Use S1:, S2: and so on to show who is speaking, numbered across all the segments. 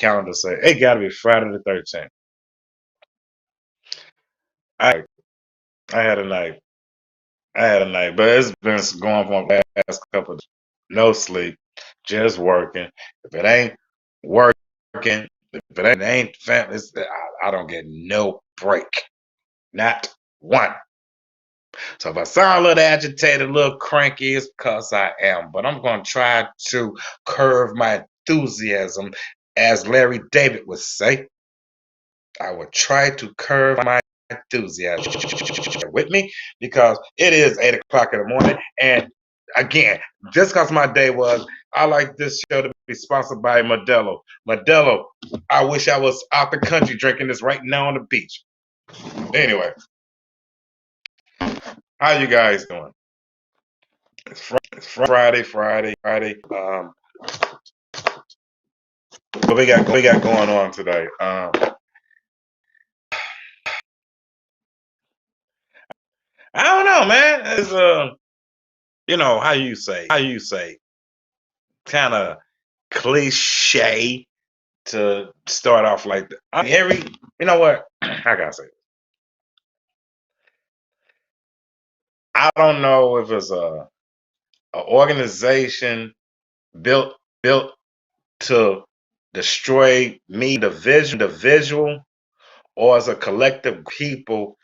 S1: calendar say it got to be Friday the 13th. I I had a night. I had a night, but it's been going for the last couple of days. No sleep, just working. If it ain't working, if it ain't family, I don't get no break. Not one. So if I sound a little agitated, a little cranky, it's because I am. But I'm going to try to curve my enthusiasm, as Larry David would say. I will try to curve my enthusiasm with me because it is 8 o'clock in the morning. And again, just because my day was, I like this show to be sponsored by Modelo. Modelo, I wish I was out the country drinking this right now on the beach. Anyway, how you guys doing? It's Friday. What we got going on today? I don't know, man. It's how you say, kind of cliche to start off like that. You know what? I gotta say, I don't know if it's a organization built built to destroy me, the visual, or as a collective people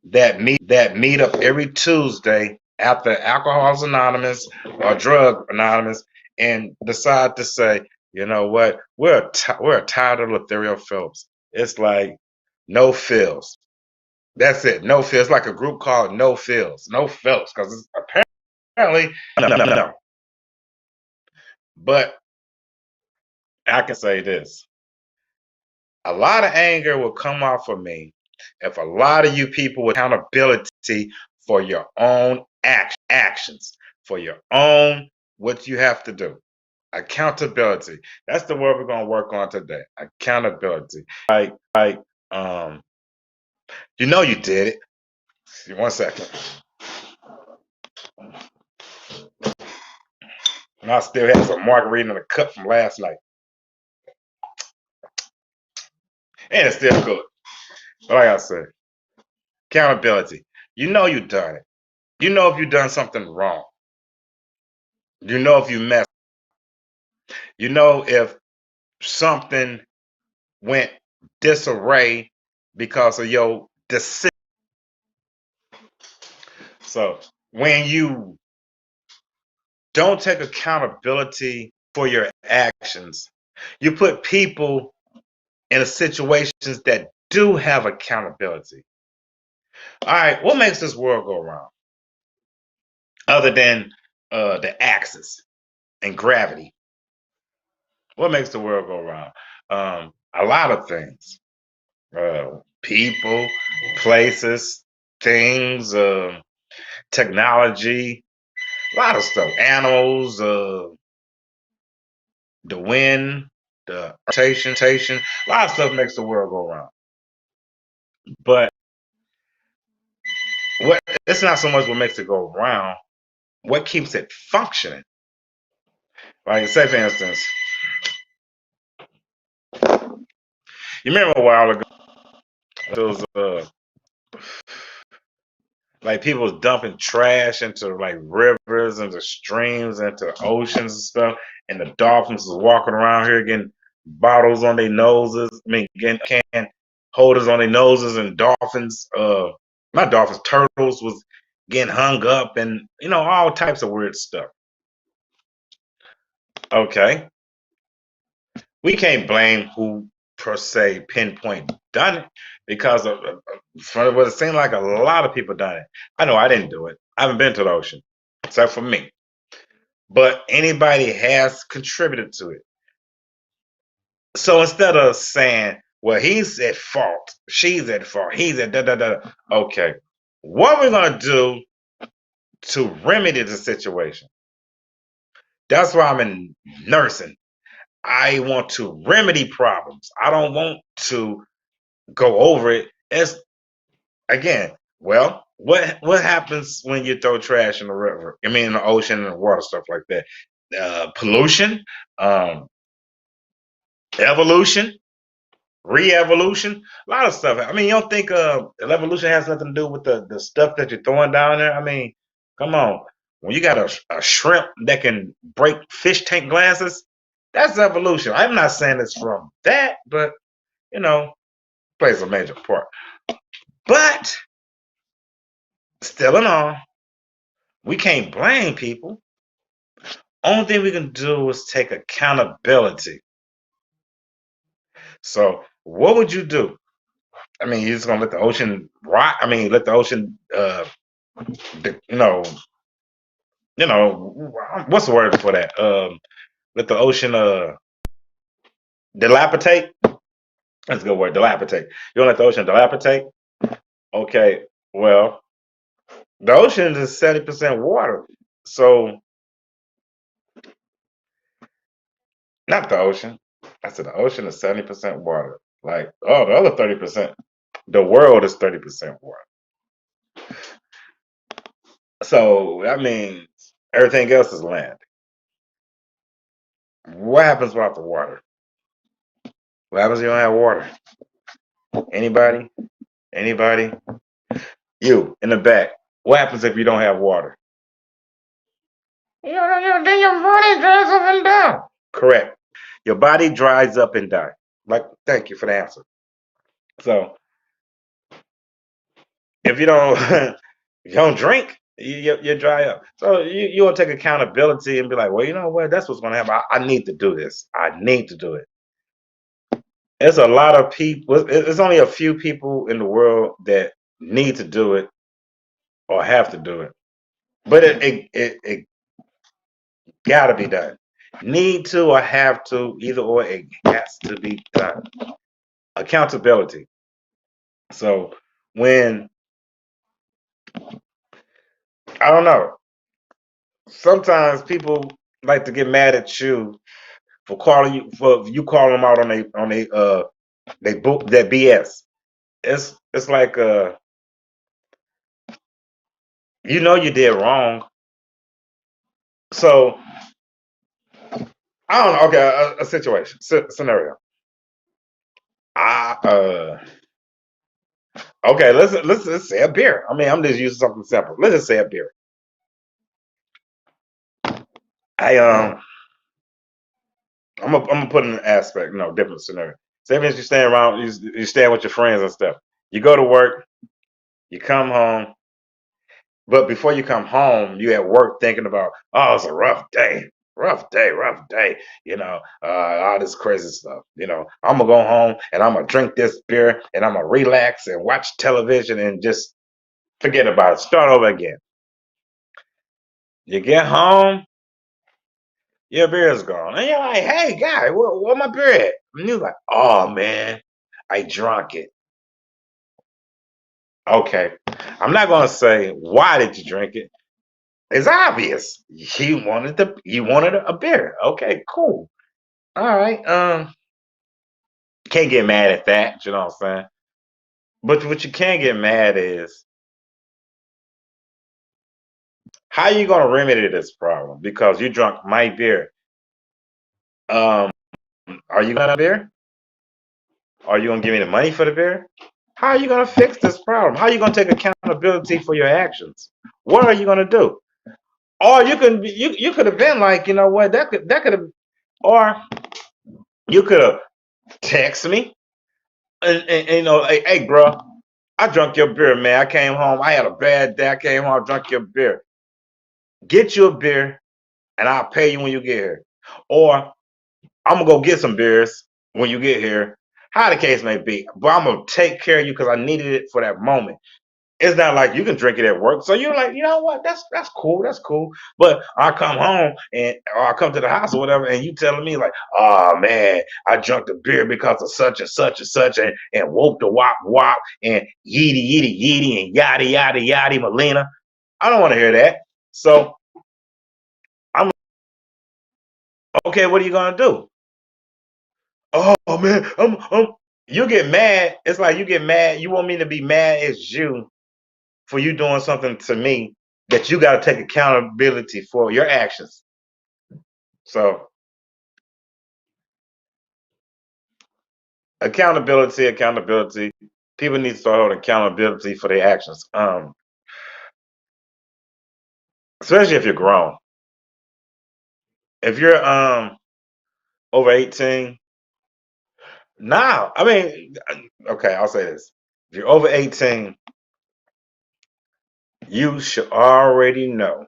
S1: that meet up every Tuesday after Alcohol's Anonymous or Drug Anonymous and decide to say, you know what, we're tired of Letherial Phillips. It's like no fills. That's it. No fills. It's like a group called No Fills. No Phillips, because it's apparently no. But I can say this: a lot of anger will come off of me if a lot of you people with accountability for your own actions, for your own what you have to do. Accountability. That's the word we're gonna work on today. Accountability. Um, you know you did it. One second. And I still have some margarita in the cup from last night. And it's still good. But like I said, accountability. You know you done it. You know if you done something wrong. You know if you messed. You know if something went disarray because of your decision. So when you don't take accountability for your actions, you put people in situations that do have accountability. All right, what makes this world go round other than the axis and gravity? What makes the world go round? A lot of things. People, places, things, technology, a lot of stuff. Animals, the wind, the rotation, a lot of stuff makes the world go round. But it's not so much what makes it go round, what keeps it functioning. Like say for instance, you remember a while ago there was like people was dumping trash into like rivers, into streams, into oceans and stuff, and the dolphins was walking around here getting bottles on their noses. I mean, getting can holders on their noses, and dolphins, not dolphins, turtles was getting hung up, and all types of weird stuff. Okay, we can't blame who per se pinpoint done it because from what it seemed like a lot of people done it. I know I didn't do it. I haven't been to the ocean except for me, but anybody has contributed to it. So instead of saying, well, he's at fault, she's at fault, he's at da da da, okay, what we're gonna do to remedy the situation? That's why I'm in nursing. I want to remedy problems. I don't want to go over it. It's again, well, what happens when you throw trash in the river? I mean, in the ocean and the water, stuff like that. Pollution. Um, evolution, re-evolution, a lot of stuff. I mean, you don't think evolution has nothing to do with the stuff that you're throwing down there? I mean, come on. When you got a shrimp that can break fish tank glasses, that's evolution. I'm not saying it's from that, but you know, plays a major part. But still in all, we can't blame people. Only thing we can do is take accountability. So, what would you do? I mean, you're just gonna let the ocean rot? I mean, let the ocean, you know, what's the word for that? Let the ocean dilapidate. That's a good word, dilapidate. You don't let the ocean dilapidate? Okay, well, the ocean is 70% water. So, not the ocean. I said the ocean is 70% water. Like, oh, the other 30%, the world is 30% water. So that means everything else is land. What happens without the water? What happens if you don't have water? Anybody? Anybody? You in the back. What happens if you don't have water? Then your body dries up and down. Correct. Your body dries up and dies. Like, thank you for the answer. So if you don't you don't drink, you dry up. So you want to take accountability and be like, well, you know what? That's what's going to happen. I need to do this. I need to do it. It's a lot of people. It's only a few people in the world that need to do it or have to do it. But it got to be done. Need to or have to, either or, it has to be done. Accountability. So when, I don't know, sometimes people like to get mad at you for you calling them out they book that BS. It's like you did wrong. So I don't know. Okay, a situation scenario. I okay. Let's say a beer. I mean, I'm just using something simple. Let's just say a beer. I I'm gonna put in an aspect, different scenario. Say if you stand around, you stand with your friends and stuff. You go to work, you come home, but before you come home, you at work thinking about, oh, it's a rough day, rough day. All this crazy stuff. I'm gonna go home and I'm gonna drink this beer and I'm gonna relax and watch television and just forget about it. Start over again. You get home, your beer is gone, and you're like, "Hey, guy, where my beer at?" And you're like, "Oh man, I drunk it." Okay, I'm not gonna say why did you drink it. It's obvious. You wanted a beer. Okay, cool. All right. Can't get mad at that. You know what I'm saying? But what you can get mad is how you gonna remedy this problem because you drunk my beer. Um, are you gonna beer? Are you gonna give me the money for the beer? How are you gonna fix this problem? How are you gonna take accountability for your actions? What are you gonna do? Or you could have been like, you know what, that could have, or you could have text me and hey, bro, I drunk your beer, man. I came home, I had a bad day. I came home, drunk your beer. Get you a beer, and I'll pay you when you get here. Or I'm gonna go get some beers when you get here. How the case may be, but I'm gonna take care of you because I needed it for that moment. It's not like you can drink it at work. So you're like, you know what? That's cool. That's cool. But I come home or I come to the house or whatever, and you telling me like, oh man, I drunk the beer because of such and such and such, and woke the wop wop and yeety yeety yeety and yada yada yada Melina. I don't want to hear that. So I'm okay. What are you gonna do? Oh man, you get mad. It's like you get mad. You want me to be mad as you for you doing something to me that you got to take accountability for your actions. So Accountability. People need to start holding accountability for their actions. Especially if you're grown. If you're over 18, now, I mean, okay, I'll say this. If you're over 18, you should already know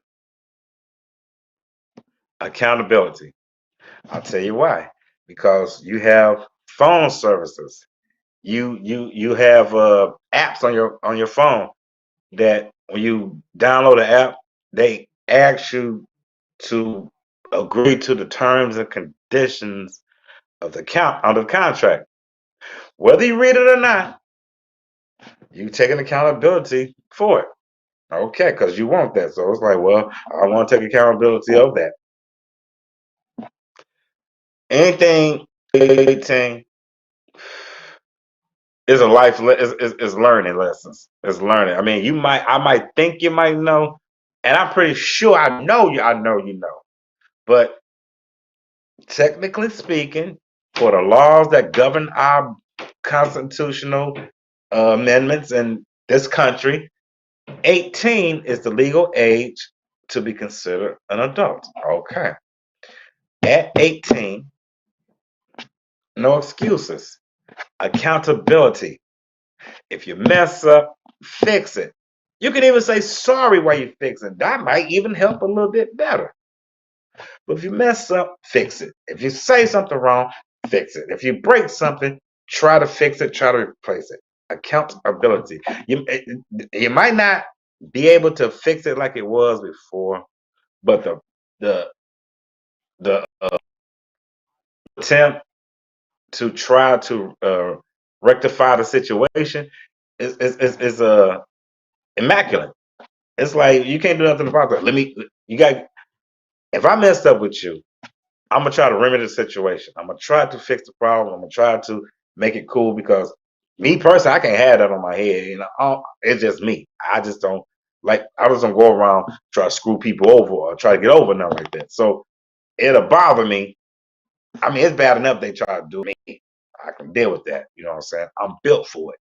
S1: accountability. I'll tell you why. Because you have phone services. You have apps on your phone that when you download the app, they ask you to agree to the terms and conditions of the contract. Whether you read it or not, you taking accountability for it. Okay, because you want that. So it's like, well, I want to take accountability of that. Anything 18 is a is learning lessons. It's learning. I mean, I might think you might know, and I'm pretty sure I know you know. But technically speaking, for the laws that govern our constitutional amendments in this country, 18 is the legal age to be considered an adult. Okay. At 18, no excuses. Accountability. If you mess up, fix it. You can even say sorry while you fix it. That might even help a little bit better. But if you mess up, fix it. If you say something wrong, fix it. If you break something, try to fix it, try to replace it. Accountability. You might not be able to fix it like it was before, but the the attempt to try to rectify the situation is immaculate. It's like you can't do nothing about that. You got. If I messed up with you, I'm gonna try to remedy the situation. I'm gonna try to fix the problem. I'm gonna try to make it cool because me personally, I can't have that on my head. You know, it's just me. I just don't like. I just don't go around try to screw people over or try to get over nothing like that. So it'll bother me. I mean, it's bad enough they try to do me. I can deal with that. You know what I'm saying? I'm built for it,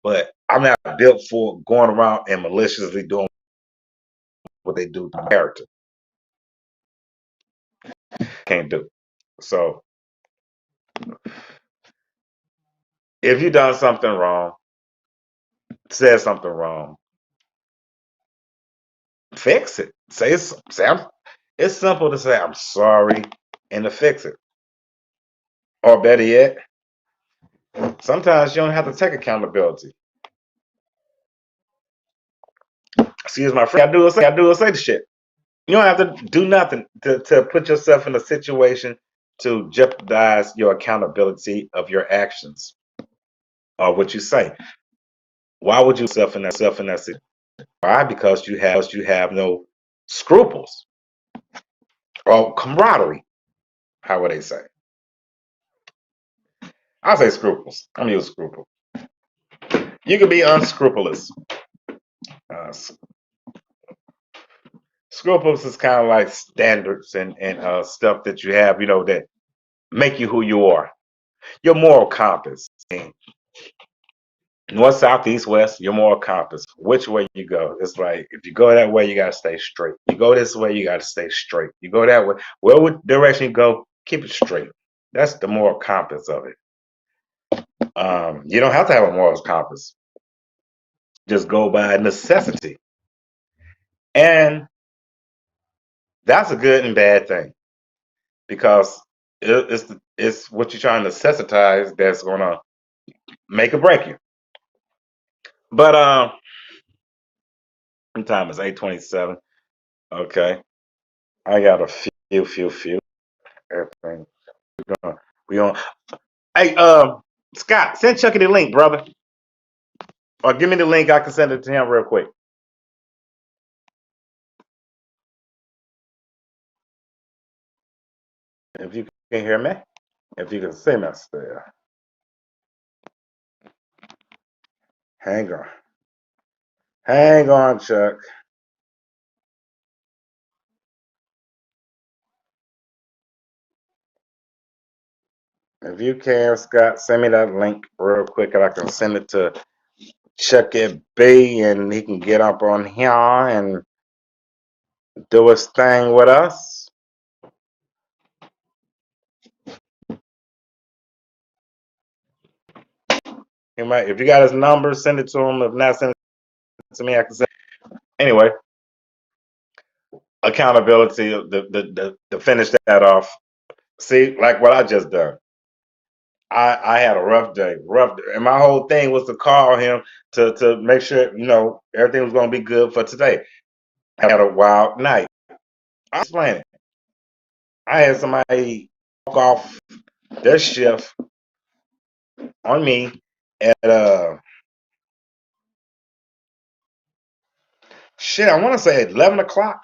S1: but I'm not built for going around and maliciously doing what they do to my character. Can't do. So if you done something wrong, said something wrong, fix it. It's simple to say I'm sorry and to fix it. Or better yet, sometimes you don't have to take accountability. Excuse my friend. I do say the shit. You don't have to do nothing to put yourself in a situation to jeopardize your accountability of your actions or what you say. Why would you self in that situation? Why? Because you have no scruples or camaraderie. How would they say? I say scruples. I'm use scruple. You can be unscrupulous. Uh, Scruples is kind of like standards and stuff that you have, you know, that make you who you are. Your moral compass. North, south, east, west, your moral compass. Which way you go? It's like if you go that way, you gotta stay straight. You go this way, you gotta stay straight. You go that way, whatever direction you go, keep it straight. That's the moral compass of it. You don't have to have a moral compass. Just go by necessity, and that's a good and bad thing because it's what you're trying to necessitize that's gonna make or break you. But time is 8:27. Okay, I got a few. Everything we on. Hey, Scott, send Chucky the link, brother, or give me the link. I can send it to him real quick. If you can hear me, if you can see me still, hang on, hang on, Chuck. If you can, Scott, send me that link real quick and I can send it to Chuck It B and he can get up on here and do his thing with us. He might, if you got his number, send it to him. If not, send it to me. I can send. Anyway, accountability. To finish that off. See, like what I just done. I had a rough day, and my whole thing was to call him to make sure everything was going to be good for today. I had a wild night. I'll explain it. I had somebody walk off their shift on me at shit. I want to say 11 o'clock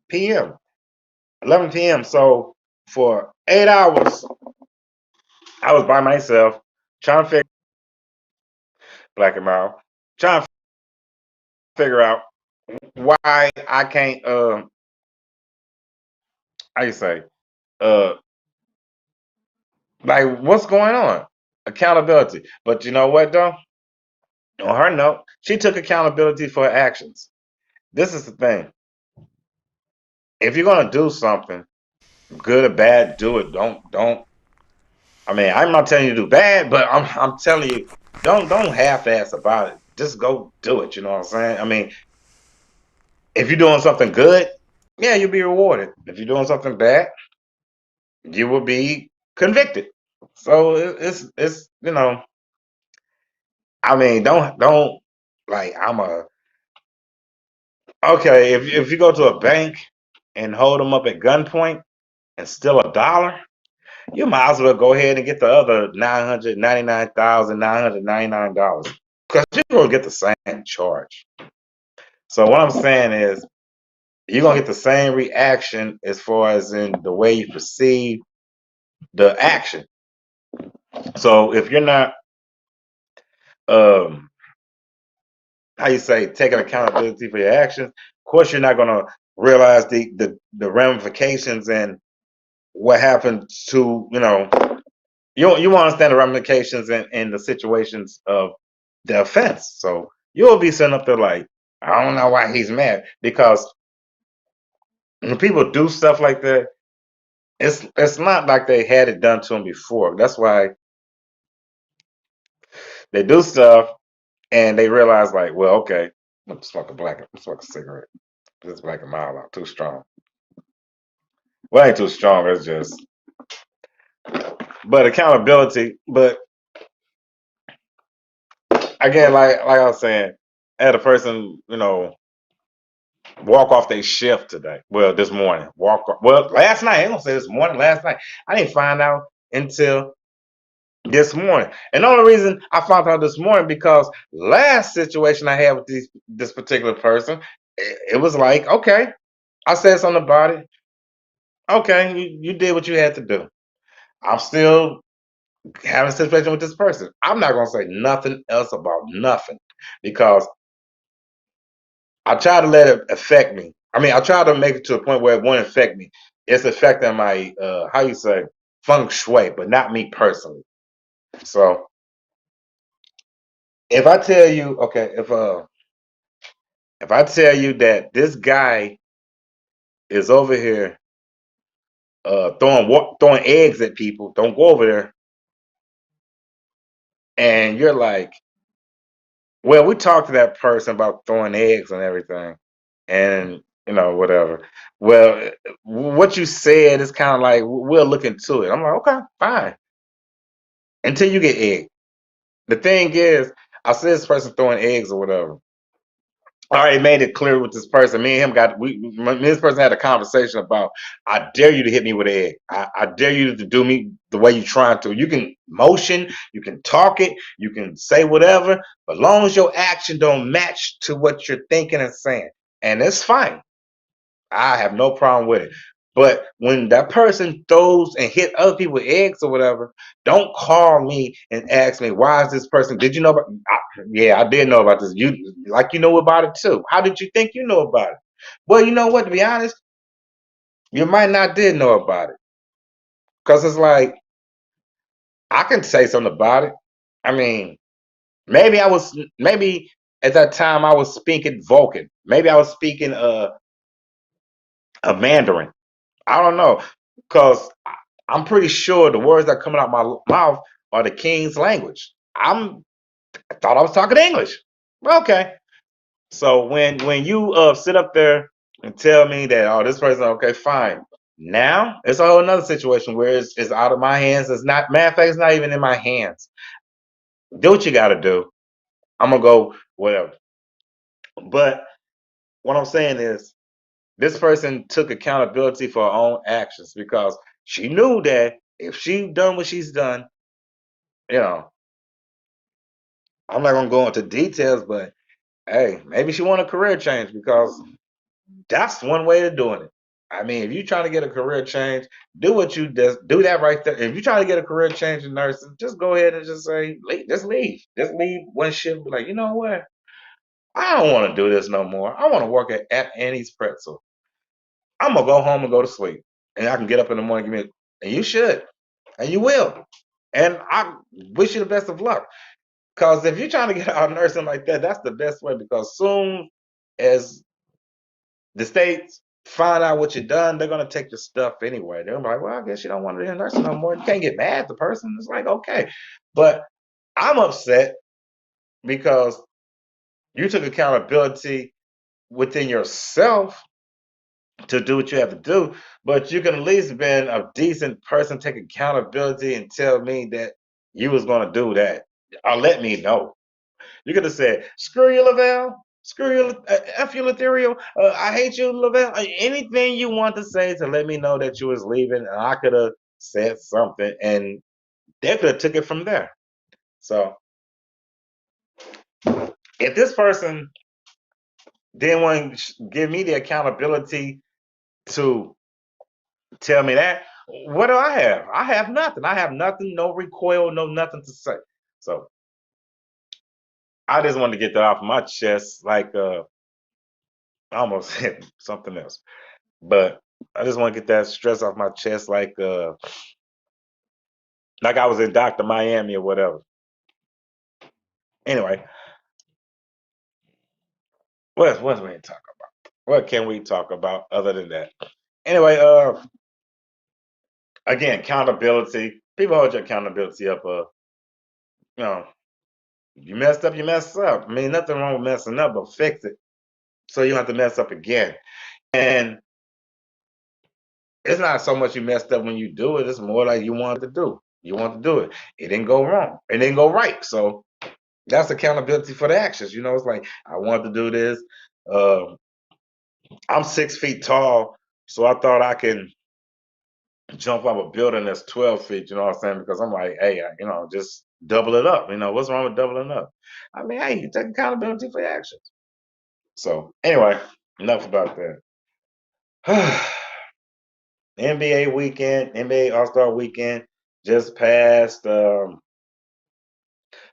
S1: p.m. 11 p.m. So for 8 hours, I was by myself trying to figure black and mild, trying to figure out why I can't how you say uh like what's going on? Accountability. But you know what though? On her note, she took accountability for her actions. This is the thing. If you're gonna do something, good or bad, do it. Don't I mean I'm not telling you to do bad, but I'm telling you, don't half ass about it. Just go do it, you know what I'm saying? I mean, if you're doing something good, yeah, you'll be rewarded. If you're doing something bad, you will be convicted. So it's I mean don't like I'm a okay if you go to a bank and hold them up at gunpoint and steal $1, you might as well go ahead and get the other $999,999 because you're gonna get the same charge. So what I'm saying is you're gonna get the same reaction as far as in the way you perceive the action. So if you're not um how you say taking accountability for your actions, of course you're not gonna realize the ramifications and what happened to you want to understand the ramifications and the situations of the offense. So you'll be sitting up there like, I don't know why he's mad because when people do stuff like that, it's not like they had it done to them before. That's why they do stuff and they realize like, well, okay, I'm smoke a cigarette. This black and mild out too strong. Well, ain't too strong. It's just, but accountability. But again, like I was saying, I had a person, walk off their shift today. Well, this morning, walk off. Well, last night. I ain't gonna say this morning. Last night, I didn't find out until this morning. And the only reason I found out this morning because last situation I had with this particular person, it was like, okay, I said something about it. Okay, you did what you had to do. I'm still having a situation with this person. I'm not gonna say nothing else about nothing because I try to let it affect me. I mean, I try to make it to a point where it won't affect me. It's affecting my how you say feng shui, but not me personally. So if I tell you, okay, if I tell you that this guy is over here throwing eggs at people, don't go over there, and you're like, well, we talked to that person about throwing eggs and everything, and whatever. Well, what you said is kind of like we'll look into it. I'm like, okay, fine, until you get egg. The thing is, I see this person throwing eggs or whatever. I already made it clear with this person. Me and him me and this person had a conversation about, I dare you to hit me with an egg. I dare you to do me the way you're trying to. You can motion, you can talk it, you can say whatever, but as long as your action don't match to what you're thinking and saying, and it's fine. I have no problem with it. But when that person throws and hit other people with eggs or whatever, don't call me and ask me why is this person? Did you know about? Yeah, I did know about this. You know about it too. How did you think you know about it? Well, you know what? To be honest, you might not did know about it because it's like I can say something about it. I mean, maybe at that time I was speaking Vulcan. Maybe I was speaking a Mandarin. I don't know, because I'm pretty sure the words that coming out my mouth are the king's language. I thought I was talking English. Okay. So when you sit up there and tell me that, oh, this person, okay, fine. Now it's a whole another situation where it's out of my hands. It's not, matter of fact, it's not even in my hands. Do what you gotta do. I'm gonna go whatever. But what I'm saying is this person took accountability for her own actions, because she knew that if she done what she's done, you know, I'm not gonna go into details, but hey, maybe she want a career change, because that's one way of doing it. I mean, if you're trying to get a career change, do what you just do that right there. If you're trying to get a career change in nursing, just go ahead and just say, just leave. Just leave one shift. Be like, you know what? I don't want to do this no more. I want to work at Annie's Pretzel. I'm gonna go home and go to sleep, and I can get up in the morning. And you should, and you will. And I wish you the best of luck. Because if you're trying to get out of nursing like that, that's the best way. Because soon as the states find out what you've done, they're gonna take your stuff anyway. They're like, well, I guess you don't want to do nursing no more. You can't get mad at the person. It's like, okay. But I'm upset because you took accountability within yourself to do what you have to do, but you can at least been a decent person, take accountability and tell me that you was gonna do that. Or let me know. You could have said, "Screw you, Lavelle. Screw you, F you, Lothario. I hate you, Lavelle." Anything you want to say to let me know that you was leaving, and I could have said something, and they could have took it from there. So, if this person didn't want to give me the accountability to tell me that, what do I have? I have nothing. I have nothing, no recoil, no nothing to say. So, I just wanted to get that off my chest, like I almost said something else. But I just want to get that stress off my chest, like I was in Doctor Miami or whatever. Anyway, what we talk about? What can we talk about other than that? Anyway, again, accountability. People hold your accountability up. You know, you messed up, you messed up. I mean, nothing wrong with messing up, but fix it so you don't have to mess up again. And it's not so much you messed up when you do it; it's more like you wanted to do. You want to do it. It didn't go wrong. It didn't go right. So that's accountability for the actions. You know, it's like I wanted to do this. Uh, I'm 6 feet tall, so I thought I can jump off a building that's 12 feet. You know what I'm saying? Because I'm like, hey, just double it up. You know, what's wrong with doubling up? I mean, hey, you take accountability for your actions. So anyway, enough about that. NBA weekend, NBA All Star weekend just passed.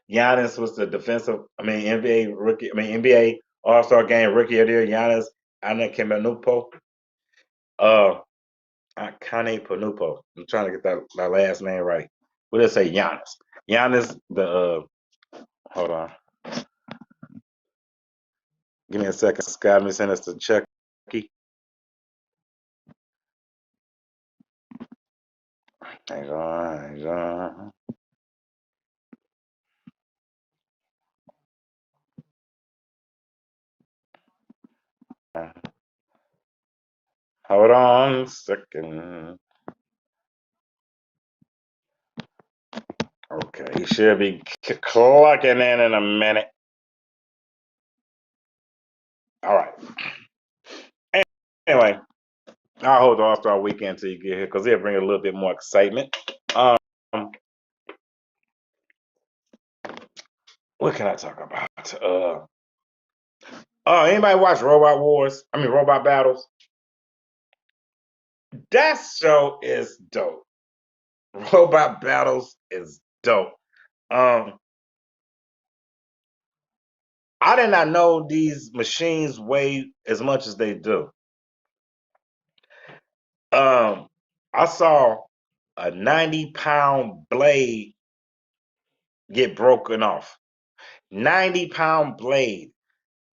S1: Giannis was the defensive. I mean, NBA rookie. I mean, NBA All Star Game rookie of the year. Giannis Antetokounmpo. Uh, Antetokounmpo. I'm trying to get that last name right. We'll just say Giannis. Giannis. Hold on. Give me a second, Scott. Let me send this to Chucky. Hang on. Hang on. Hold on a second. Okay, he should be clocking in a minute. All right. Anyway, I'll hold the All Star weekend till you get here because it'll bring a little bit more excitement. Um, what can I talk about? Anybody watch Robot Wars? I mean, Robot Battles. That show is dope. Robot Battles is dope. Um, I did not know these machines weigh as much as they do. Um, I saw a 90-pound blade get broken off. 90-pound blade.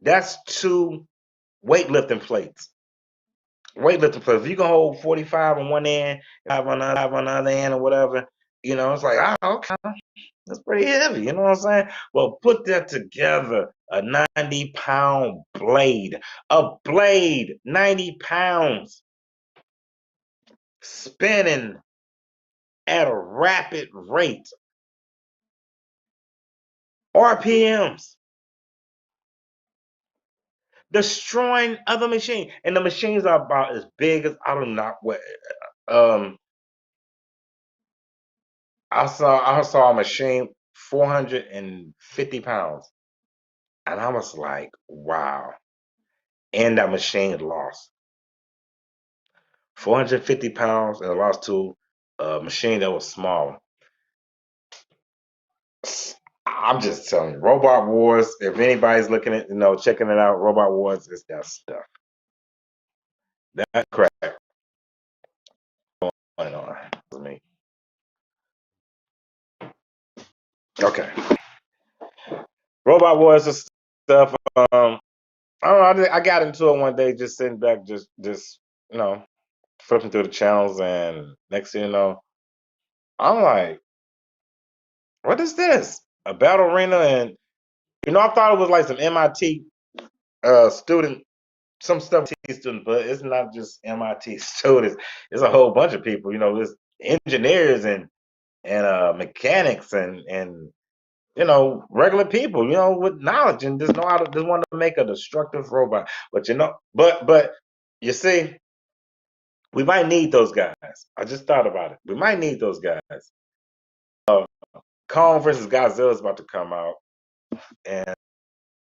S1: That's 2 weightlifting plates. Weightlifting plates. If you can hold 45 on one end, 5 on the other end, or whatever, it's like, oh, okay, that's pretty heavy. You know what I'm saying? Well, put that together. A 90-pound blade. A blade, 90 pounds, spinning at a rapid rate. RPMs. Destroying other machines. And the machines are about as big as, I don't know what. I saw a machine 450 pounds. And I was like, wow. And that machine lost 450 pounds and lost to a machine that was smaller. I'm just telling you, Robot Wars, if anybody's looking at, checking it out, Robot Wars is that stuff. That crap going on with me. Okay. Robot Wars is stuff. I don't know. I got into it one day, just sitting back, just flipping through the channels, and next thing you know, I'm like, "What is this? A battle arena?" And I thought it was like some MIT student, some stuff student, but it's not just MIT students. It's a whole bunch of people. There's engineers and mechanics and regular people, with knowledge and just want to make a destructive robot. But you see, we might need those guys. I just thought about it. We might need those guys. Kong versus Godzilla is about to come out, and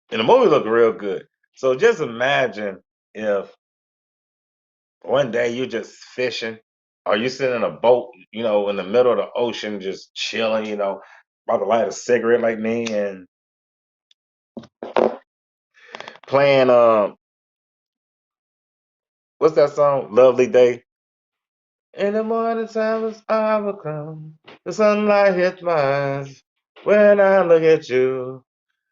S1: the movie looked real good. So just imagine if one day you're just fishing, or you sitting in a boat, in the middle of the ocean, just chilling, about to light a cigarette like me, and playing what's that song? Lovely Day. In the morning time as I will come, the sunlight hits my eyes. When I look at you,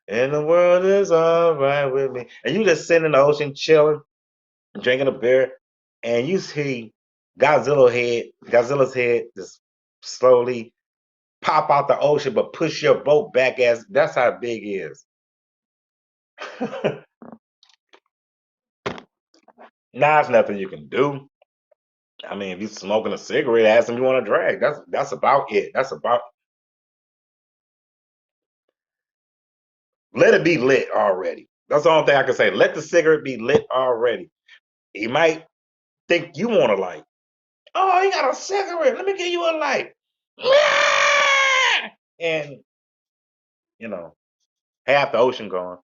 S1: and the world is alright with me. And you just sitting in the ocean chilling, drinking a beer, and you see Godzilla's head just slowly pop out the ocean, but push your boat back, as that's how big he is. Now it's nothing you can do. I mean, if you're smoking a cigarette, ask him you want to drag. That's about it. That's about Let it be lit already. That's the only thing I can say. Let the cigarette be lit already. He might think you want a light. Oh, he got a cigarette. Let me give you a light. And, half the ocean gone.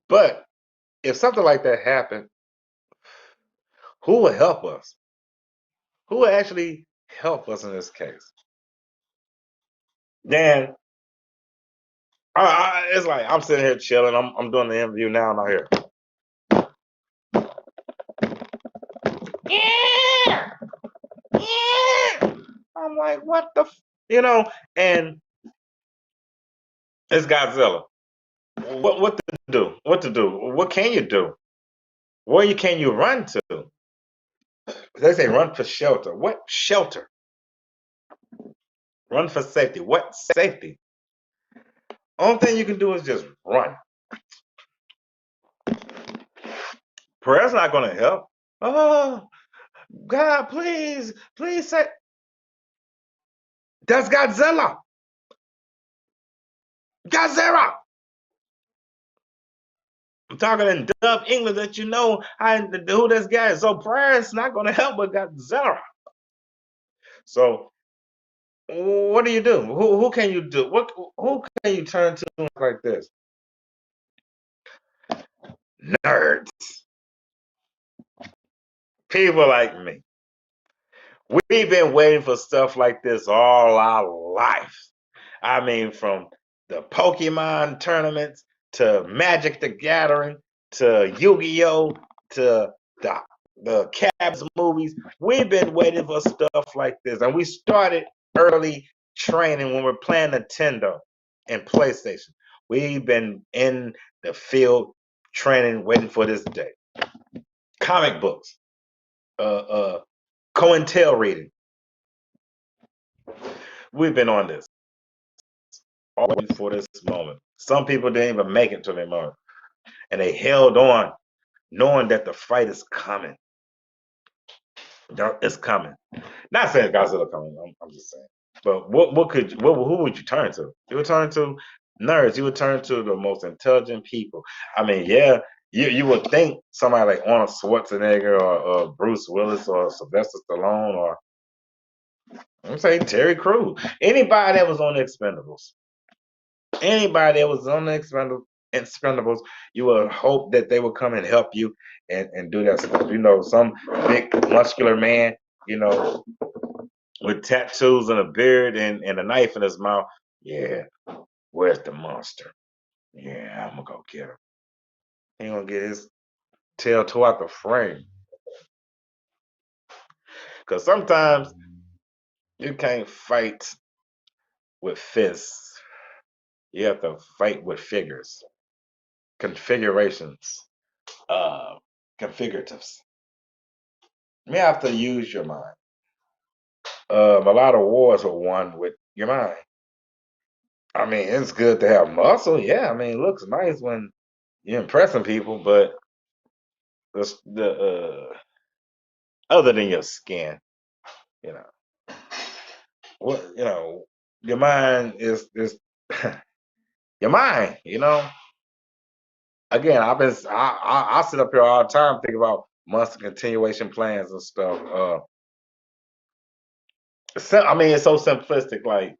S1: But if something like that happened, who would help us? Who would actually help us in this case? Then it's like I'm sitting here chilling. I'm doing the interview now, and I hear, yeah, yeah. I'm like, what the, and it's Godzilla. What to do? What to do? What can you do? Where can you run to? They say run for shelter. What shelter? Run for safety. What safety? Only thing you can do is just run. Prayer's not going to help. Oh, God, please, please say. That's Godzilla. Godzilla. I'm talking in dub English that who this guy is. So prayer's not going to help but Godzilla. So what do you do? Who can you do? Who can you turn to like this? Nerds. People like me. We've been waiting for stuff like this all our life. I mean, from the Pokemon tournaments to Magic the Gathering to Yu-Gi-Oh to the Cats movies. We've been waiting for stuff like this, and we started early training when we're playing Nintendo and PlayStation. We've been in the field training, waiting for this day. Comic books, COINTEL reading. We've been on this, all waiting for this moment. Some people didn't even make it to the moment, and they held on, knowing that the fight is coming. It's coming. Not saying Godzilla coming. I'm just saying. But who would you turn to? You would turn to nerds. You would turn to the most intelligent people. I mean, yeah, you would think somebody like Arnold Schwarzenegger or Bruce Willis or Sylvester Stallone or I'm saying Terry Crews. Anybody that was on the Expendables. Anybody that was on the Expendables, you would hope that they would come and help you and do that. So, you know, some big muscular man, you know, with tattoos and a beard and a knife in his mouth. Yeah, where's the monster? Yeah, I'm gonna go get him. He gonna get his tail tore out the frame. Cause sometimes you can't fight with fists. You have to fight with figures, configurations, uh, configuratives. You have to use your mind. A lot of wars are won with your mind. I mean, it's good to have muscle. Yeah, I mean, it looks nice when you're impressing people, but the other than your skin, you know, what you know, your mind is your mind. You know, again, I sit up here all the time thinking about months continuation plans and stuff. I mean, it's so simplistic. Like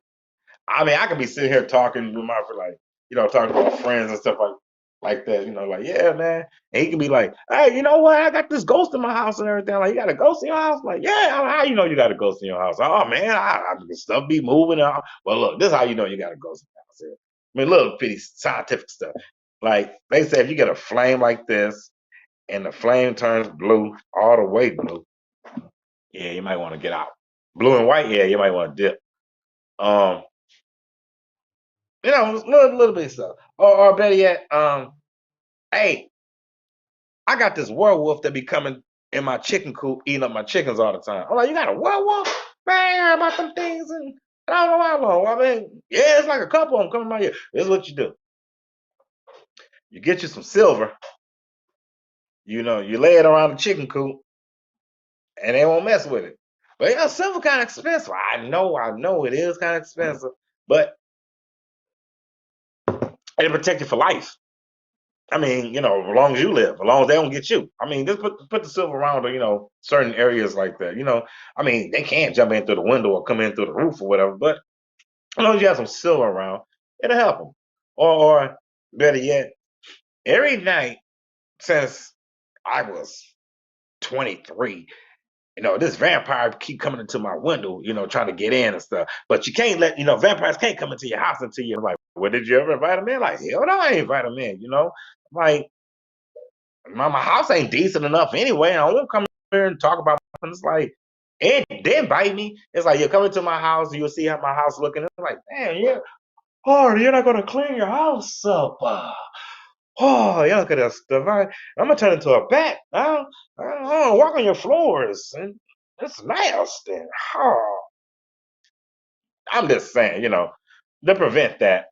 S1: I mean, I could be sitting here talking with my like, you know, talking about friends and stuff like that. You know, like yeah, man. And he could be like, hey, you know what? I got this ghost in my house and everything. Like, you got a ghost in your house? Like, yeah. How you know you got a ghost in your house? Oh man, stuff be moving. Well, look, this is how you know you got a ghost in your house. I mean, little bitty scientific stuff. Like they say, if you get a flame like this and the flame turns blue, all the way blue, yeah, you might want to get out. Blue and white, yeah, you might want to dip. Um, You know, little bit of stuff. Or better yet, hey, I got this werewolf that be coming in my chicken coop, eating up my chickens all the time. I'm like, you got a werewolf? Man, I heard about them things and I don't know how long. I mean, yeah, it's like a couple of them coming by here. This is what you do. You get you some silver, you know, you lay it around the chicken coop and they won't mess with it. But yeah, silver kind of expensive. I know it is kind of expensive, but it'll protect you for life. I mean, you know, as long as you live, as long as they don't get you. I mean, just put the silver around, you know, certain areas like that. You know, I mean, they can't jump in through the window or come in through the roof or whatever. But as long as you have some silver around, it'll help them. Or better yet, every night since I was 23, you know, this vampire keep coming into my window, you know, trying to get in and stuff. But you can't let, you know, vampires can't come into your house until you're like, well, did you ever invite them in? Like, hell no, I ain't invite them in, you know? Like, my house ain't decent enough anyway. I won't come here and talk about it. It's like, and they invite me. It's like, you're coming to my house, you'll see how my house looking. It's like, damn, yeah. Oh, you're not gonna clean your house up. Oh, yeah, look at that stuff. I'm gonna turn into a bat. I don't walk on your floors. And it's nasty. Oh, I'm just saying, you know, to prevent that,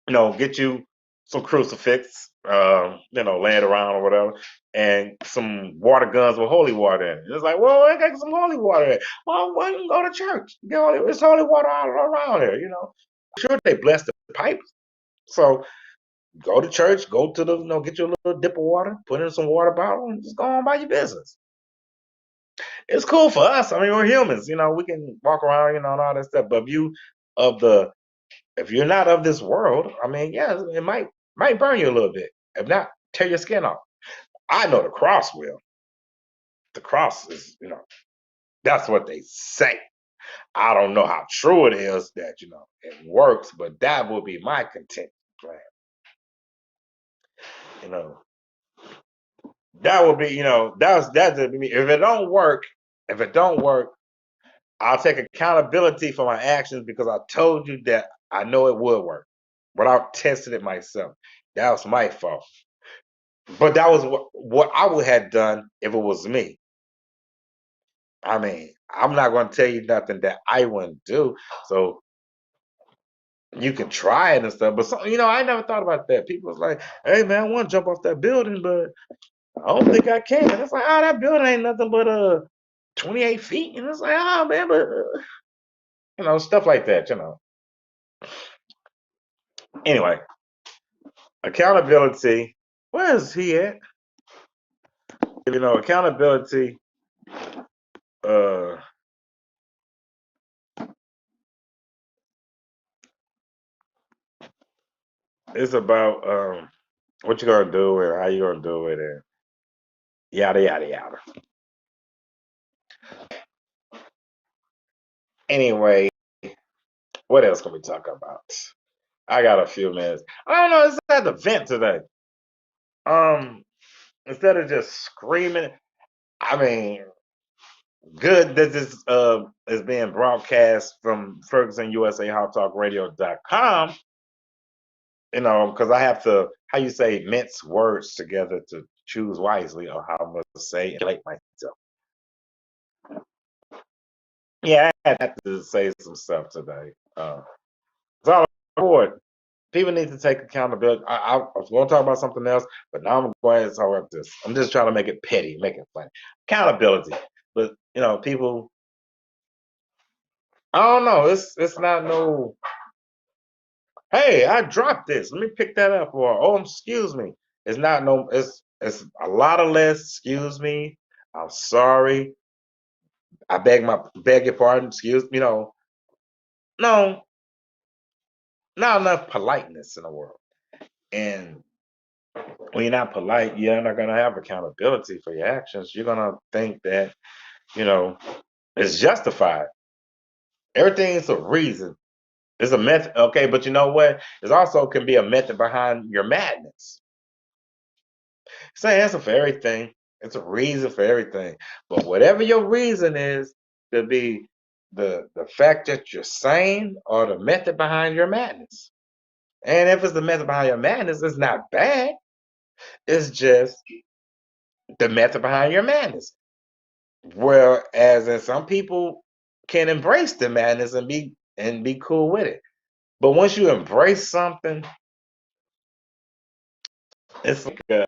S1: you know, get you some crucifix, you know, lay it around or whatever, and some water guns with holy water in it. It's like, well, I got some holy water in it. Well, why don't you go to church? It's holy water all around here, you know. Sure, they bless the pipes. So go to church, go to the, you know, get your little dip of water, put in some water bottle, and just go on by your business. It's cool for us. I mean, we're humans, you know, we can walk around, you know, and all that stuff. But of the if you're not of this world, I mean, yeah, it might burn you a little bit. If not, tear your skin off. I know the cross will. The cross is, you know, that's what they say. I don't know how true it is that, you know, it works, but that would be my content plan. You know, that would be, you know, that's if it don't work, I'll take accountability for my actions because I told you that I know it would work, but I tested it myself. That was my fault. But that was what I would have done if it was me. I mean, I'm not going to tell you nothing that I wouldn't do. So you can try it and stuff. But I never thought about that. People was like, "Hey man, I want to jump off that building, but I don't think I can." And it's like, "Oh, that building ain't nothing but 28 feet." And it's like, "Oh man, but stuff like that." Anyway, accountability. Where is he at? Accountability. Uh, it's about what you gonna do and how you gonna do it and yada yada yada. Anyway, what else can we talk about? I got a few minutes. I don't know. It's at the vent today. Um, Instead of just screaming, I mean, good that this is being broadcast from Ferguson USA Hot Talk Radio.com. Because I have to, how you say, mince words together to choose wisely on how much to say and relate myself. Yeah, I had to say some stuff today. It's all aboard. People need to take accountability. I was going to talk about something else, but now I'm going to talk about this. I'm just trying to make it petty, make it funny. Accountability. But, people, I don't know. It's not no, hey, I dropped this. Let me pick that up. Or, oh, excuse me. It's not no, it's a lot of less, excuse me. I'm sorry. I beg your pardon, excuse me. No, not enough politeness in the world. And when you're not polite, you're not going to have accountability for your actions. You're going to think that, you know, it's justified. Everything's a reason. It's a method. Okay, but you know what? It also can be a method behind your madness. It's an answer for everything. It's a reason for everything. But whatever your reason is, to be the fact that you're sane or the method behind your madness. And if it's the method behind your madness, it's not bad. It's just the method behind your madness. Whereas in some people can embrace the madness and be cool with it. But once you embrace something, it's like say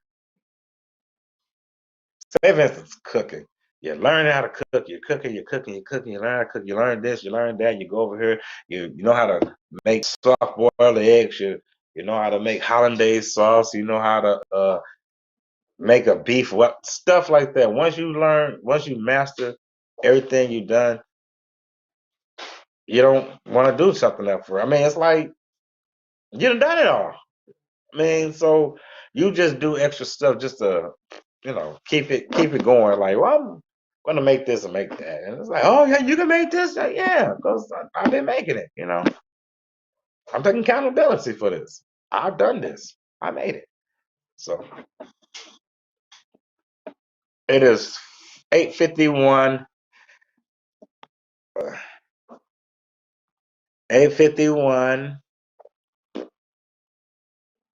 S1: for instance, cooking. You learn how to cook, you learn how to cook, you learn this, you learn that, you go over here, you know how to make soft boiled eggs, you know how to make hollandaise sauce, you know how to make a beef, what stuff like that. Once you master everything you've done, you don't want to do something else for. I mean, it's like you done it all. I mean, so you just do extra stuff just to, keep it going. Like, well, I'm gonna make this and make that, and it's like, oh yeah, you can make this. Like, yeah, because I've been making it. I'm taking accountability for this. I've done this. I made it. So it is 8:51. 8:51.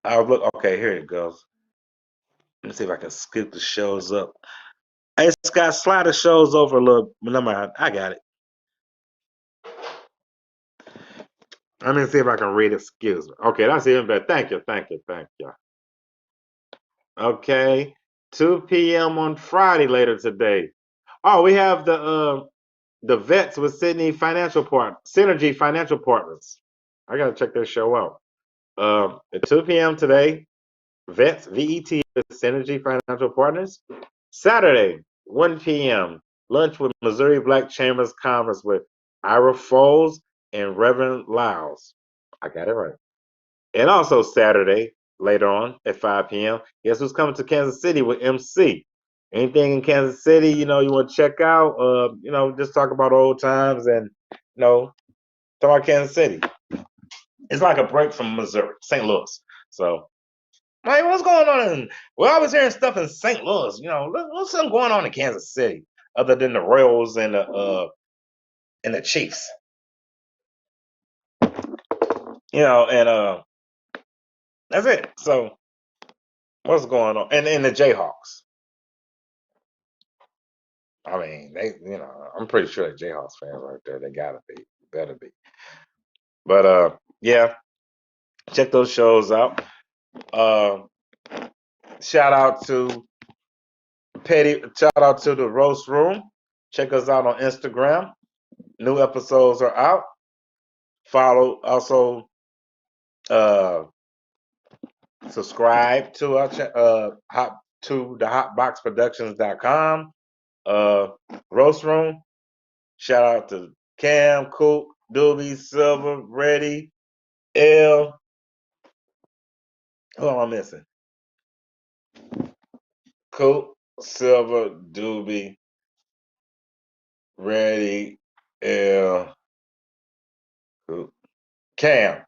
S1: I'll look. Okay, here it goes. Let me see if I can scoop the shows up. Hey, Scott, slide the shows over a little. Never mind. I got it. Let me see if I can read it. Excuse me. Okay, that's even better. Thank you. Thank you. Thank you. Okay. 2 p.m. on Friday later today. Oh, we have the vets with Synergy Financial Partners. I gotta check their show out. At 2 p.m. today, Vets VET with Synergy Financial Partners. Saturday, 1 p.m. Lunch with Missouri Black Chambers Conference with Ira Foles and Reverend Lyles. I got it right. And also Saturday, later on at 5 p.m., guess who's coming to Kansas City with MC? Anything in Kansas City, you want to check out, just talk about old times and, talk about Kansas City. It's like a break from Missouri, St. Louis. So, like, what's going on? Well, I was hearing stuff in St. Louis. What's something going on in Kansas City other than the Royals and the and the Chiefs. And that's it. So what's going on? And the Jayhawks. I mean, I'm pretty sure the Jayhawks fans right there. They gotta be, better be. But yeah, check those shows out. Shout out to Shout out to the Roast Room. Check us out on Instagram. New episodes are out. Follow also. Subscribe to our to the hotboxproductions.com roast room. Shout out to Cam, Coop, Doobie, Silver, Reddy, L. Who am I missing? Coop, Silver, Doobie, Reddy, L, Coop, Cam.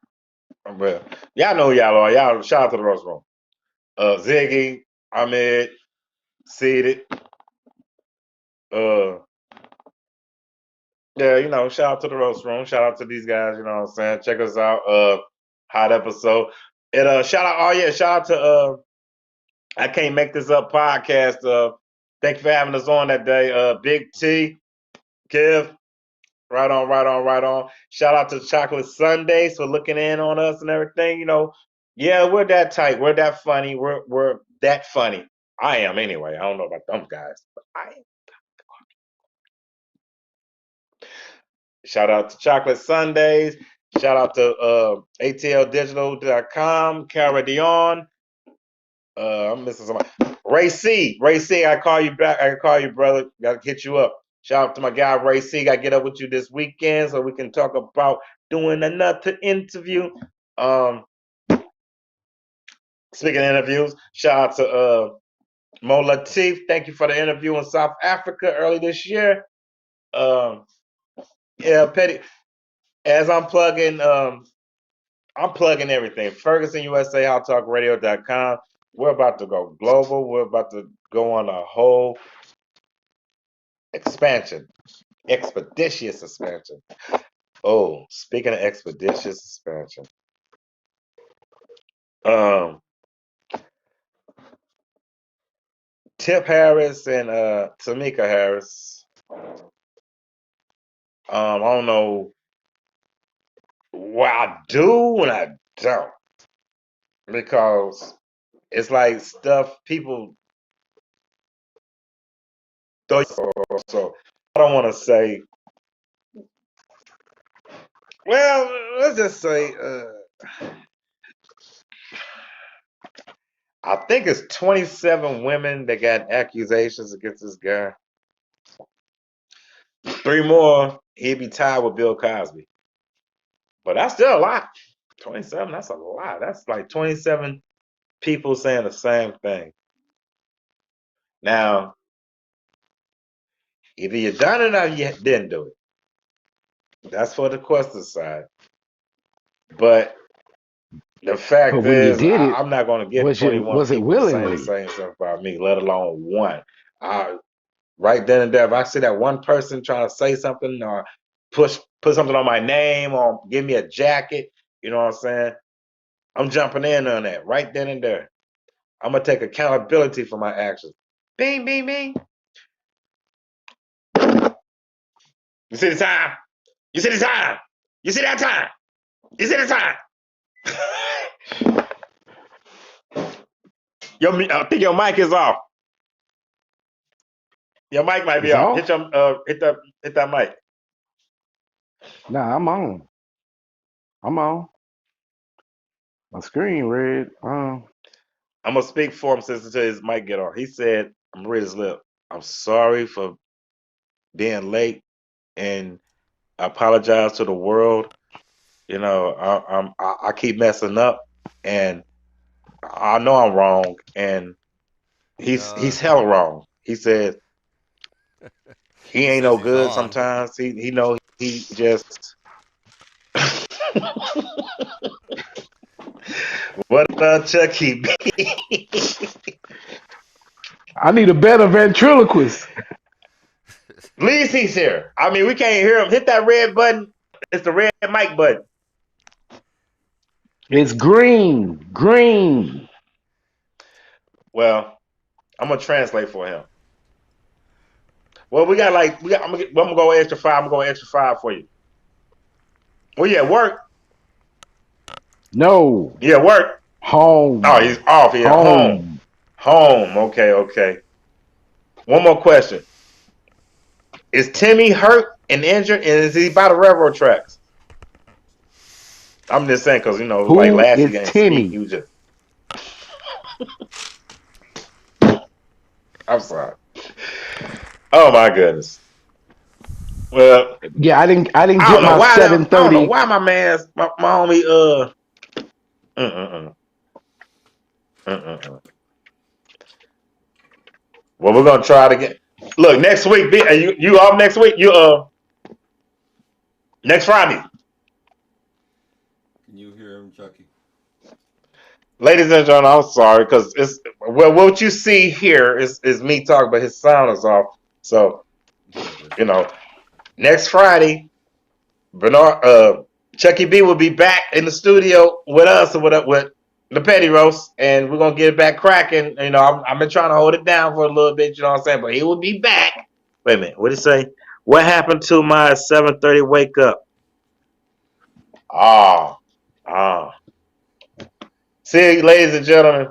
S1: Well, y'all know y'all are. Y'all shout out to the roast room. Ziggy, Ahmed, Seated. Yeah, shout out to the roast room. Shout out to these guys, you know what I'm saying? Check us out. Hot episode. And shout out to I Can't Make This Up podcast. Thank you for having us on that day. Big T, Kev, right on, right on, right on. Shout out to Chocolate Sundays for looking in on us and everything. Yeah, we're that tight. We're that funny. We're that funny. I am anyway. I don't know about them guys, but I am. Shout out to Chocolate Sundays. Shout out to atldigital.com, Cara Dion. I'm missing somebody. Ray C. Ray C, I call you back. I call you, brother. Gotta hit you up. Shout out to my guy Ray C. Gotta get up with you this weekend so we can talk about doing another interview. Speaking of interviews, shout out to Mo Latif. Thank you for the interview in South Africa early this year. Yeah, Petty. As I'm plugging everything. Ferguson USA, HowTalkRadio.com. We're about to go global. We're about to go on a whole expansion, expeditious expansion. Oh, speaking of expeditious expansion, Tip Harris and Tamika Harris. I don't know what I do and I don't, because it's like stuff people throw. So I don't want to say. Well, let's just say. I think it's 27 women that got accusations against this guy. 3 more, he'd be tied with Bill Cosby. But that's still a lot. 27, that's a lot. That's like 27 people saying the same thing. Now, either you done it or you didn't do it. That's for the question side. But the fact is, I'm not going to get 21 people saying the same stuff about me, let alone one. Right then and there, if I see that one person trying to say something or put something on my name or give me a jacket, you know what I'm saying? I'm jumping in on that right then and there. I'm gonna take accountability for my actions. Bing, bing, bing. You see the time? You see the time? You see that time? You see the time? I think your mic is off. Your mic might be off. Hit that mic.
S2: Nah, I'm on. My screen red.
S1: I'm gonna speak for him since until his mic get off. He said, "I'm gonna read his lip. I'm sorry for being late, and I apologize to the world. I keep messing up, and I know I'm wrong, and he's hella wrong." He said he ain't no good sometimes. He know he just what about Chucky B?
S2: I need a better ventriloquist.
S1: Leave CC's here. I mean, we can't hear him. Hit that red button. It's the red mic button.
S2: It's green. Green.
S1: Well, I'm gonna translate for him. Well, we got like we got. I'm gonna go extra 5. I'm gonna go extra 5 for you. Well, you at work?
S2: No.
S1: You at work? Oh,
S2: Home.
S1: he's off. He at home.
S2: Home.
S1: Home. Okay, okay. One more question. Is Timmy hurt and injured, and is he by the railroad tracks? I'm just saying because like
S2: Who
S1: last
S2: is
S1: game, he
S2: Timmy?
S1: was just. I'm sorry. Oh my goodness. Well,
S2: Yeah, I didn't
S1: I
S2: get
S1: don't know
S2: my
S1: why that. I don't know
S2: 7:30.
S1: why my homie uh. Uh. Well, we're gonna try it again. Look, next week, you off next week? You next Friday.
S3: Can you hear him, Chucky?
S1: Ladies and gentlemen, I'm sorry because it's what you see here is me talking, but his sound is off. So next Friday, Bernard Chucky B will be back in the studio with us with the Petty Roast, and we're gonna get it back cracking. I've been trying to hold it down for a little bit, you know what I'm saying? But he will be back. Wait a minute, what did he say? What happened to my 7:30 wake up? Ah, ah. See, ladies and gentlemen,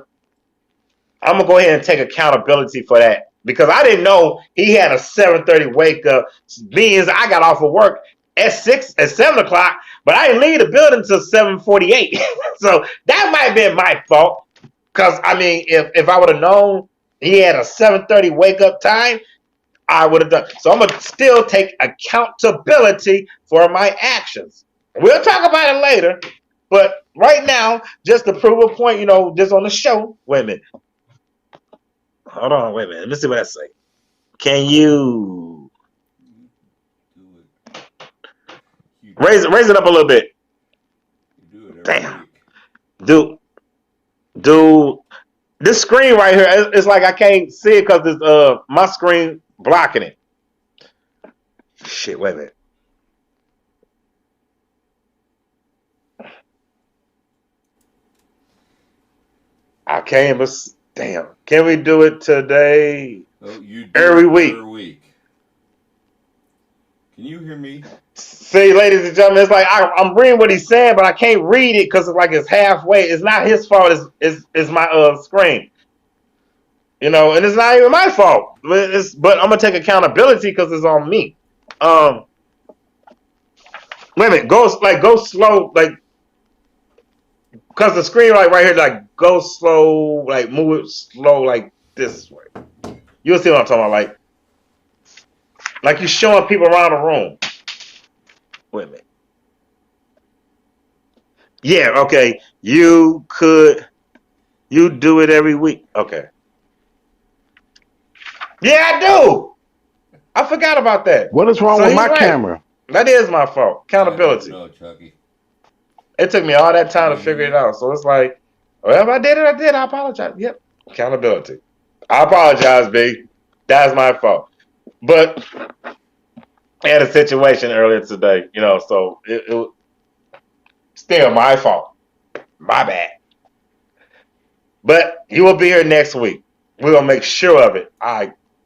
S1: I'm gonna go ahead and take accountability for that because I didn't know he had a 7:30 wake up. Means I got off of work at 7 o'clock, but I didn't leave the building until 7:48. So that might have been my fault. Cause I mean, if I would have known he had a 7:30 wake up time, I would have done. So I'm gonna still take accountability for my actions. We'll talk about it later. But right now, just to prove a point, just on the show. Wait a minute. Hold on, wait a minute. Let me see what I say. Can you
S3: Do it. You do
S1: raise it up a little bit?
S3: You do it every
S1: Damn.
S3: week.
S1: Do this screen right here? It's like I can't see it because it's my screen blocking it. Shit, wait a minute. I can't. But damn, can we do it today?
S3: Oh, you do
S1: Every
S3: it
S1: week.
S3: every week. Can you hear me?
S1: See, ladies and gentlemen, it's like I'm reading what he's saying, but I can't read it because it's halfway. It's not his fault. It's my screen. And it's not even my fault. But I'm gonna take accountability because it's on me. Wait a minute. Go slow, because the screen right here, go slow, move it slow, this way. You'll see what I'm talking about, like you're showing people around the room. Wait a minute. Yeah, okay. You do it every week. Okay. Yeah, I do. I forgot about that.
S2: What is wrong
S1: So
S2: with
S1: he's
S2: my
S1: right.
S2: camera?
S1: That is my fault. Accountability.
S3: I don't know, Chucky.
S1: It took me all that time
S3: Can
S1: to
S3: you hear
S1: figure it
S3: me?
S1: out. So it's like, well, if I did it, I did. I apologize. Yep. Accountability. I apologize, B. That's my fault. But I had a situation earlier today, so it still my fault. My bad. But he will be here next week. We're gonna make sure of it.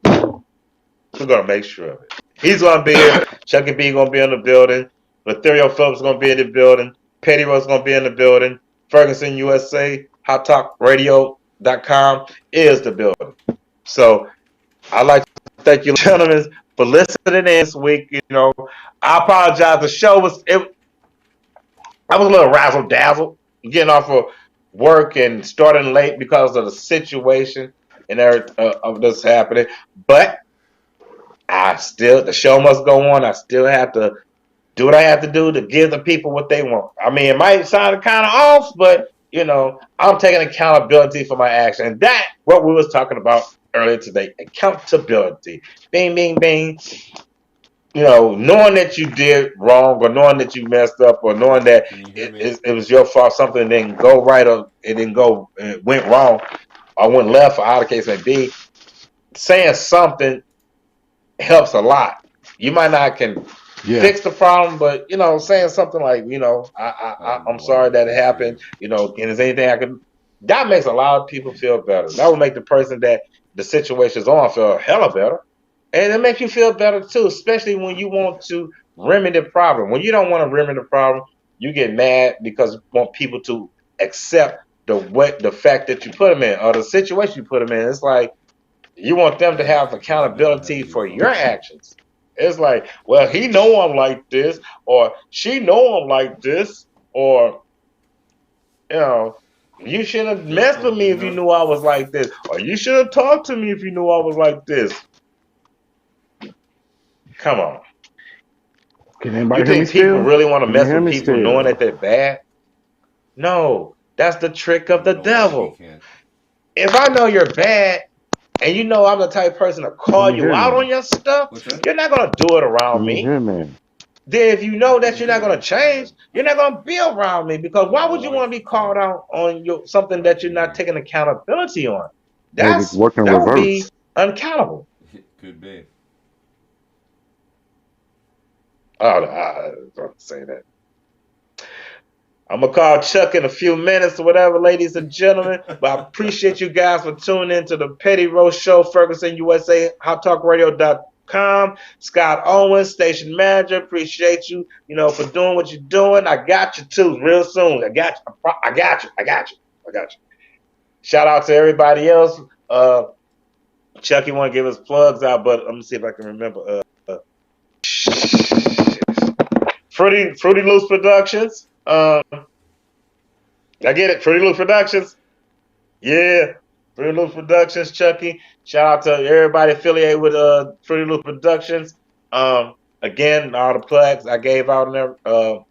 S1: We're gonna make sure of it. He's gonna be here. Chucky B gonna be in the building. Letheriel Phillips gonna be in the building. Petty Rose gonna be in the building. Ferguson USA, HotTalkRadio.com is the building. So I'd like to thank you, gentlemen, for listening in this week. I apologize. The show I was a little razzle dazzle getting off of work and starting late because of the situation and of this happening. But the show must go on. I still have to do what I have to do to give the people what they want. I mean, it might sound kind of off, but I'm taking accountability for my action. And that's what we was talking about earlier today. Accountability. Bing, bing, bing. Knowing that you did wrong or knowing that you messed up or knowing that
S3: Can you hear me?
S1: it was your fault, something didn't go right or it went wrong or went left or how the case may be, saying something helps a lot. You might not can
S2: Yeah.
S1: fix the problem, but saying something like, I'm sorry that it happened. And is anything I can? That makes a lot of people feel better. That will make the person that the situation is on feel hella better, and it makes you feel better too, especially when you want to remedy the problem. When you don't want to remedy the problem, you get mad because you want people to accept the fact that you put them in or the situation you put them in. It's like you want them to have
S3: That doesn't have
S1: accountability
S3: to be a
S1: for your
S3: problem.
S1: actions. It's like, well, he know I'm like this, or she know I'm like this, or you know, you should have
S3: Just
S1: messed with
S3: don't
S1: me
S3: do
S1: if you
S3: nothing.
S1: knew I was like this, or you should have talked to me if you knew I was like this. Come on,
S2: Can
S1: you
S2: anybody hear me
S1: think people
S2: still?
S1: really want to
S2: Can you
S1: mess
S2: hear
S1: with
S2: me
S1: people knowing
S2: still?
S1: that they're bad? No, that's the trick of
S3: You
S1: the
S3: know why he
S1: devil.
S3: can't.
S1: If I know you're bad, and you know I'm the type of person to
S2: Can
S1: call
S2: you
S1: you
S2: hear
S1: out
S2: me?
S1: on your stuff,
S3: What's that?
S1: you're not gonna do it around
S2: Can you
S1: me.
S2: hear me?
S1: Then if you
S3: I
S1: know that
S3: can
S1: you're not
S3: hear
S1: going to
S3: you. Go
S1: change,
S3: ahead.
S1: you're not going to be around me because
S3: I don't
S1: why
S3: know
S1: would you
S3: why
S1: want to
S3: she
S1: be called
S3: can't,
S1: out on something
S3: but I
S1: that you're
S3: can hear
S1: not
S3: you.
S1: taking accountability on?
S2: Maybe work in
S1: That would be
S2: reverse.
S1: uncountable.
S3: It could be.
S1: Oh, I don't say that. I'm gonna call Chuck in a few minutes or whatever, ladies and gentlemen. But I appreciate you guys for tuning in to the Petty Roast Show, Ferguson USA, HotTalkRadio.com. Scott Owens, station manager. Appreciate you, for doing what you're doing. I got you too, real soon. I got you. I got you. I got you. I got you. Shout out to everybody else. Chucky want to give his plugs out, but let me see if I can remember. Fruity Loose Productions. I get it. Fruity Loose Productions. Yeah, Fruity Loop Productions, Chucky. Shout out to everybody affiliated with Fruity Loop Productions. Again, all the plugs I gave out and all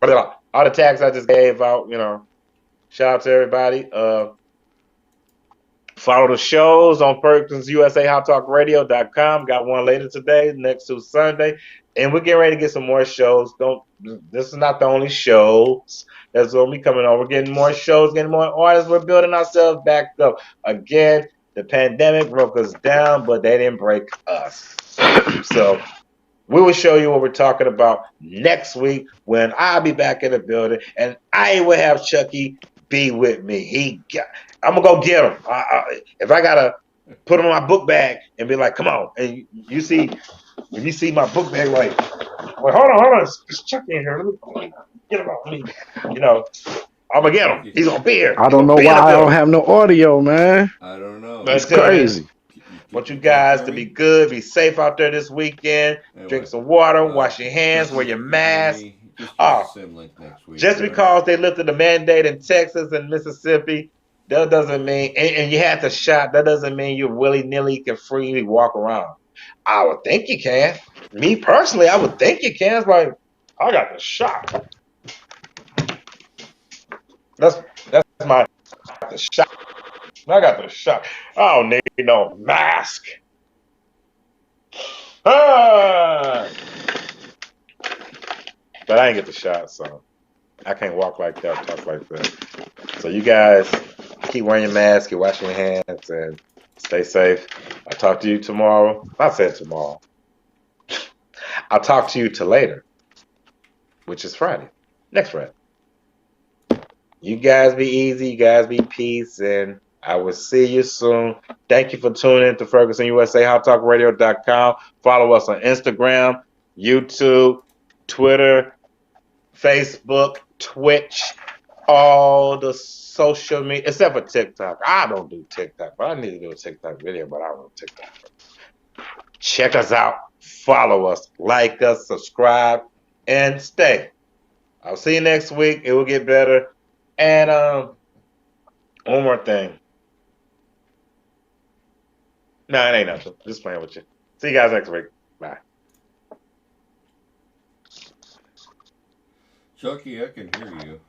S1: the tags I just gave out. Shout out to everybody. Follow the shows on PerkinsUSA.com. Got one later today, next to Sunday. And we're getting ready to get some more shows. This is not the only shows that's gonna be coming on. We're getting more shows, getting more artists. We're building ourselves back up. Again, the pandemic broke us down, but they didn't break us. So we will show you what we're talking about next week when I'll be back in the building, and I will have Chucky be with me. I'm gonna go get him. If I gotta put him in my book bag and be like, "Come on," and you see, if you see my book bag, like, "Well, hold on, it's Chucky in here. Let me get him on me." You know, I'm
S3: Hey,
S1: gonna get him.
S3: Chucky.
S1: He's gonna be here.
S2: I
S1: He's
S2: don't
S1: gonna
S2: know
S1: be in
S2: why
S1: the
S2: I don't
S1: building.
S2: have no audio, man.
S3: I don't know.
S2: It's
S1: Until then,
S2: crazy.
S1: want you
S3: You can't
S1: guys
S3: hear
S1: to be
S3: me?
S1: good, be safe out there this weekend. Drink
S3: Anyway,
S1: some water, wash your hands, wear
S3: Chucky, if
S1: your
S3: you can hear
S1: mask.
S3: me, just use the
S1: Oh,
S3: sim link next week,
S1: just
S3: all right?
S1: because they lifted the mandate in Texas and Mississippi, that doesn't mean, and you had the shot, that doesn't mean you willy nilly can freely walk around. I would think you can. Me personally, I would think you can. It's like, I got the shot. That's my the shot. I got the shot. I don't need no mask. Ah! But I ain't get the shot, so I can't walk like that, talk like that. So you guys keep wearing your mask, keep washing your hands, and stay safe. I'll talk to you tomorrow. I said tomorrow. I'll talk to you till later, which is Friday. Next Friday. You guys be easy. You guys be peace, and I will see you soon. Thank you for tuning in to Ferguson USA HotTalkRadio.com. Follow us on Instagram, YouTube, Twitter, Facebook, Twitch, all the social media, except for TikTok. I don't do TikTok, but I need to do a TikTok video, but I don't do TikTok. Check us out, follow us, like us, subscribe, and stay. I'll see you next week. It will get better. And one more thing. No, it ain't nothing. Just playing with you. See you guys next week. Bye.
S3: Chucky, I can hear you.